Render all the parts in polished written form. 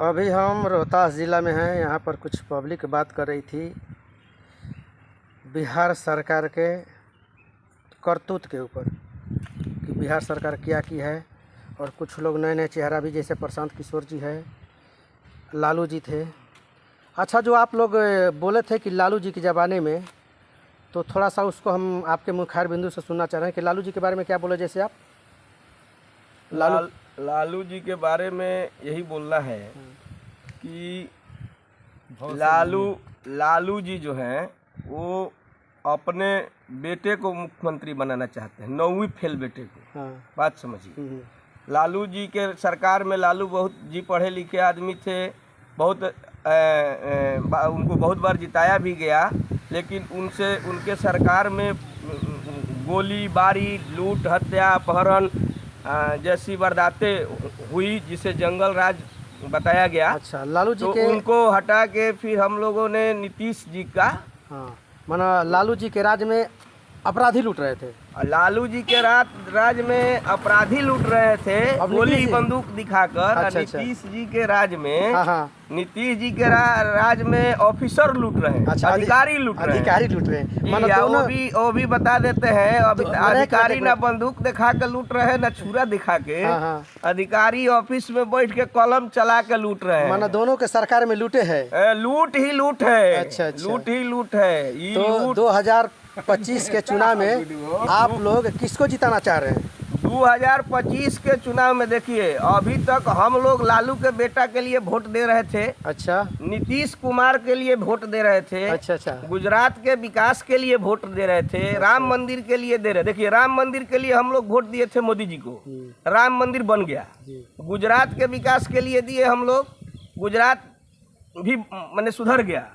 अभी हम रोहतास ज़िला में हैं। यहाँ पर कुछ पब्लिक बात कर रही थी बिहार सरकार के करतूत के ऊपर कि बिहार सरकार क्या की है। और कुछ लोग नए नए चेहरा भी, जैसे प्रशांत किशोर जी है, लालू जी थे। अच्छा, जो आप लोग बोले थे कि लालू जी के ज़माने में, तो थोड़ा सा उसको हम आपके मुखार बिंदु से सुनना चाह रहे हैं कि लालू जी के बारे में क्या बोले। जैसे आप लालू जी के बारे में यही बोलना है कि लालू जी जो हैं वो अपने बेटे को मुख्यमंत्री बनाना चाहते हैं, 9वीं फेल बेटे को। हाँ। बात समझिए। लालू जी के सरकार में लालू बहुत जी पढ़े लिखे आदमी थे, बहुत उनको बहुत बार जिताया भी गया, लेकिन उनके सरकार में गोलीबारी, लूट, हत्या, अपहरण जैसी वारदातें हुई, जिसे जंगल राज बताया गया। अच्छा, लालू जी तो के उनको हटा के फिर हम लोगों ने नीतीश जी का, हाँ, माना लालू जी के राज में अपराधी लूट रहे थे। लालू जी के राज में अपराधी लूट रहे थे गोली बंदूक दिखाकर। अच्छा, नीतीश जी के राज में, हाँ, नीतीश जी के राज में ऑफिसर लूट रहे हैं। अच्छा, अधिकारी लूट रहे हैं। वो भी बता देते हैं। अधिकारी ना बंदूक दिखा के लूट रहे हैं, ना छुरा दिखा के। अधिकारी ऑफिस में बैठ के कलम चला के लूट रहे हैं। माना दोनों के सरकार में लूटे है, लूट ही लूट है। अच्छा, लूट ही लूट है। तो 2025 के चुनाव में आप लोग किसको जिताना चाह रहे हैं? 2025 के चुनाव में देखिए, अभी तक हम लोग लालू के बेटा के लिए वोट दे रहे थे। अच्छा। नीतीश कुमार के लिए वोट दे रहे थे। अच्छा। गुजरात के विकास के लिए वोट दे रहे थे। अच्छा। राम मंदिर के लिए दे रहे। देखिए, राम मंदिर के लिए हम लोग वोट दिए थे मोदी जी को, राम मंदिर बन गया। गुजरात के विकास के लिए दिए हम लोग, गुजरात भी मैंने सुधर गया।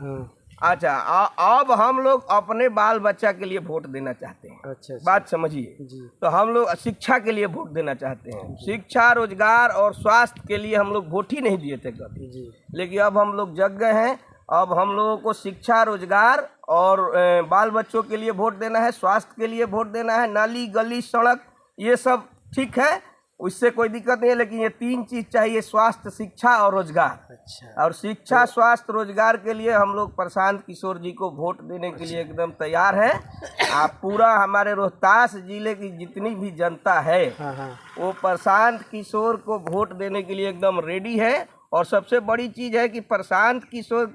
अच्छा, अब हम लोग अपने बाल बच्चा के लिए वोट देना चाहते हैं। अच्छा। बात समझिए। तो हम लोग शिक्षा के लिए वोट देना चाहते हैं। शिक्षा, रोजगार और स्वास्थ्य के लिए हम लोग वोट ही नहीं दिए थे कभी, लेकिन अब हम लोग जग गए हैं। अब हम लोगों को शिक्षा, रोजगार और बाल बच्चों के लिए वोट देना है, स्वास्थ्य के लिए वोट देना है। नाली, गली, सड़क, ये सब ठीक है, उससे कोई दिक्कत नहीं है, लेकिन ये 3 चीज चाहिए: स्वास्थ्य, शिक्षा और रोजगार। अच्छा। और शिक्षा, स्वास्थ्य, रोजगार के लिए हम लोग प्रशांत किशोर जी को वोट देने के लिए एकदम तैयार है। आप पूरा हमारे रोहतास जिले की जितनी भी जनता है वो प्रशांत किशोर को वोट देने के लिए एकदम रेडी है। और सबसे बड़ी चीज है कि प्रशांत किशोर,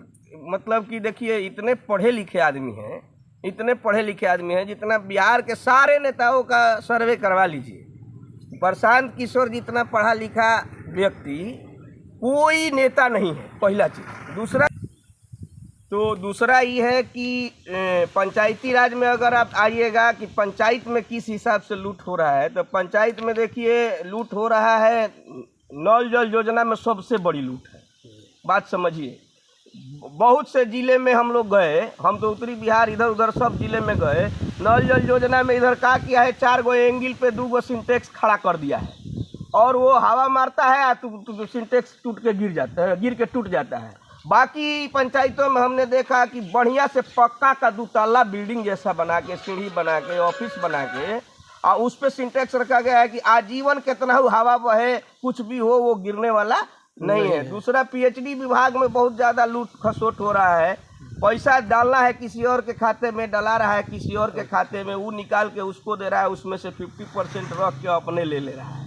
मतलब कि देखिए, इतने पढ़े लिखे आदमी हैं, जितना बिहार के सारे नेताओं का सर्वे करवा लीजिए, प्रशांत किशोर जितना पढ़ा लिखा व्यक्ति कोई नेता नहीं है, पहला चीज। दूसरा ये है कि पंचायती राज में अगर आप आइएगा कि पंचायत में किस हिसाब से लूट हो रहा है, तो पंचायत में देखिए लूट हो रहा है। नल जल योजना में सबसे बड़ी लूट है। बात समझिए। बहुत से जिले में हम लोग गए, हम तो उत्तरी बिहार इधर उधर सब जिले में गए। नल जल योजना में इधर क्या किया है, 4 गो एंगल पे 2 गो सिंटेक्स खड़ा कर दिया है, और वो हवा मारता है तो सिंटेक्स गिर के टूट जाता है। बाकी पंचायतों में हमने देखा कि बढ़िया से पक्का का 2 तल्ला बिल्डिंग जैसा बना के, सीढ़ी बना के, ऑफिस बना के, और उस पर सिंटेक्स रखा गया है कि आजीवन कितना हो हवा बहे, कुछ भी हो, वो गिरने वाला नहीं है। दूसरा, पीएचडी विभाग में बहुत ज़्यादा लूट खसोट हो रहा है। पैसा डालना है किसी और के खाते में, डला रहा है किसी और के खाते में, वो निकाल के उसको दे रहा है, उसमें से 50% रख के अपने ले रहा है।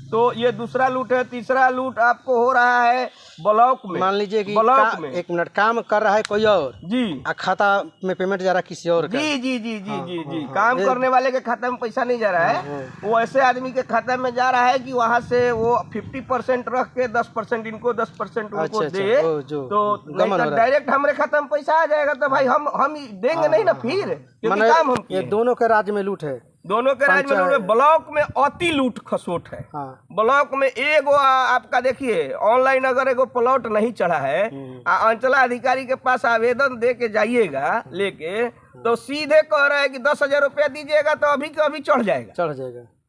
तो ये दूसरा लूट है। तीसरा लूट आपको हो रहा है ब्लॉक में। मान लीजिए कि ब्लॉक में 1 मिनट काम कर रहा है कोई और जी, खाता में पेमेंट जा रहा है किसी और का। जी। काम करने वाले के खाता में पैसा नहीं जा रहा है, वो ऐसे आदमी के खाता में जा रहा है कि वहाँ से वो 50% रख के 10% इनको, 10% उनको दे, तो डायरेक्ट हमारे खाता में पैसा आ जाएगा। तो भाई हम देंगे नहीं ना फिर, क्योंकि काम हम किए। दोनों के राज्य में लूट है, दोनों के राज्य में लूट है। ब्लॉक में अति लूट खसोट है। ब्लॉक में एगो आपका देखिए, ऑनलाइन अगर एगो प्लॉट नहीं चढ़ा है, अंचलाधिकारी के पास आवेदन दे के जाइएगा लेके, तो सीधे कह रहे हैं कि 10,000 रुपया दीजिएगा तो अभी के अभी चढ़ जाएगा।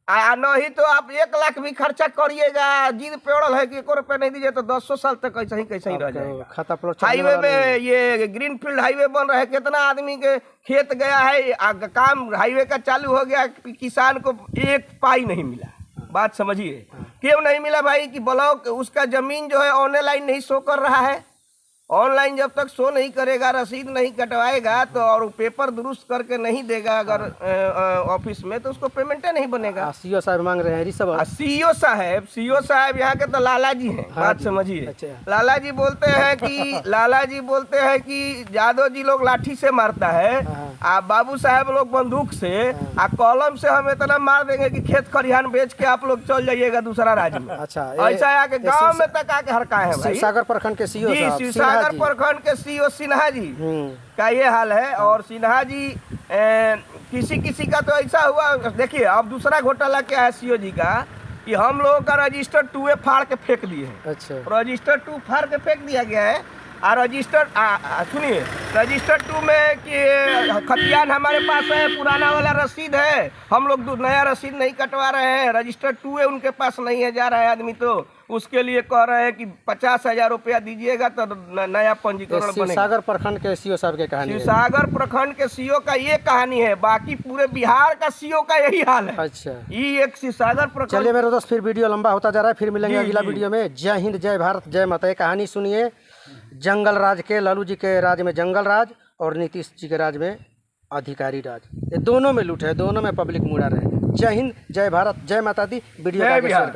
नहीं तो आप 1 लाख भी खर्चा करिएगा, जिद पे अड़ल है कि 1 रुपया नहीं दीजिए तो 10 साल तक कैसे ही रह जाएगा। खाता प्लॉट हाईवे में ये ग्रीनफील्ड हाईवे बन रहा है, कितना आदमी के खेत गया है, काम हाईवे का चालू हो गया, किसान को 1 पाई नहीं मिला। बात समझिए, क्यों नहीं मिला भाई कि ब्लॉक उसका जमीन जो है ऑनलाइन नहीं शो कर रहा है। ऑनलाइन जब तक शो नहीं करेगा, रसीद नहीं कटवाएगा तो और पेपर दुरुस्त करके नहीं देगा अगर ऑफिस में, तो उसको पेमेंट नहीं बनेगा। सीओ साहब मांग रहे हैं रिश्वत। सीओ साहब यहाँ के तो लाला जी हैं। बात समझिए। अच्छा। लाला जी बोलते हैं कि यादव जी लोग लाठी से मारता है, आप बाबू साहब लोग बंदूक से, आ कलम से हम इतना मार देंगे कि खेत खरिहान बेच के आप लोग चल जाइएगा दूसरा राज्य में। अच्छा, ऐसा आके गाँव में तक आके हरका है भाई। शिवसागर प्रखंड के सीओ साहब, प्रखंड के सीओ सिन्हा जी का ये हाल है। और सिन्हा जी किसी का तो ऐसा हुआ, देखिए अब दूसरा घोटाला क्या है सीओ जी का, कि हम लोगों का रजिस्टर 2 फाड़ के फेंक दिए हैं। अच्छा। रजिस्टर 2 फाड़ के फेंक दिया गया है। और रजिस्टर सुनिए, रजिस्टर 2 में कि खतियान हमारे पास है, पुराना वाला रसीद है, हम लोग नया रसीद नहीं कटवा रहे हैं। रजिस्टर 2 है उनके पास नहीं है, जा रहा है आदमी तो उसके लिए कह रहे हैं कि 50,000 रुपया दीजिएगा तो नया पंजीकरण बनेगा। शिवसागर प्रखंड के सीओ साहब के कहानी, शिवसागर प्रखंड के सीओ का ये कहानी है, बाकी पूरे बिहार का सीओ का यही हाल है। अच्छा, ये एक शिवसागर प्रखंड। चलिए मेरे दोस्त, फिर वीडियो लंबा होता जा रहा है, फिर मिलेंगे अगला वीडियो में। जय हिंद, जय भारत, जय माता। कहानी सुनिए जंगल राज के, लालू जी के राज में जंगल राज और नीतीश जी के राज में अधिकारी राज, ये दोनों में लूट है, दोनों में पब्लिक मुड़ा रहे। जय हिंद, जय भारत, जय माता दी। वीडियो को आगे शेयर करें।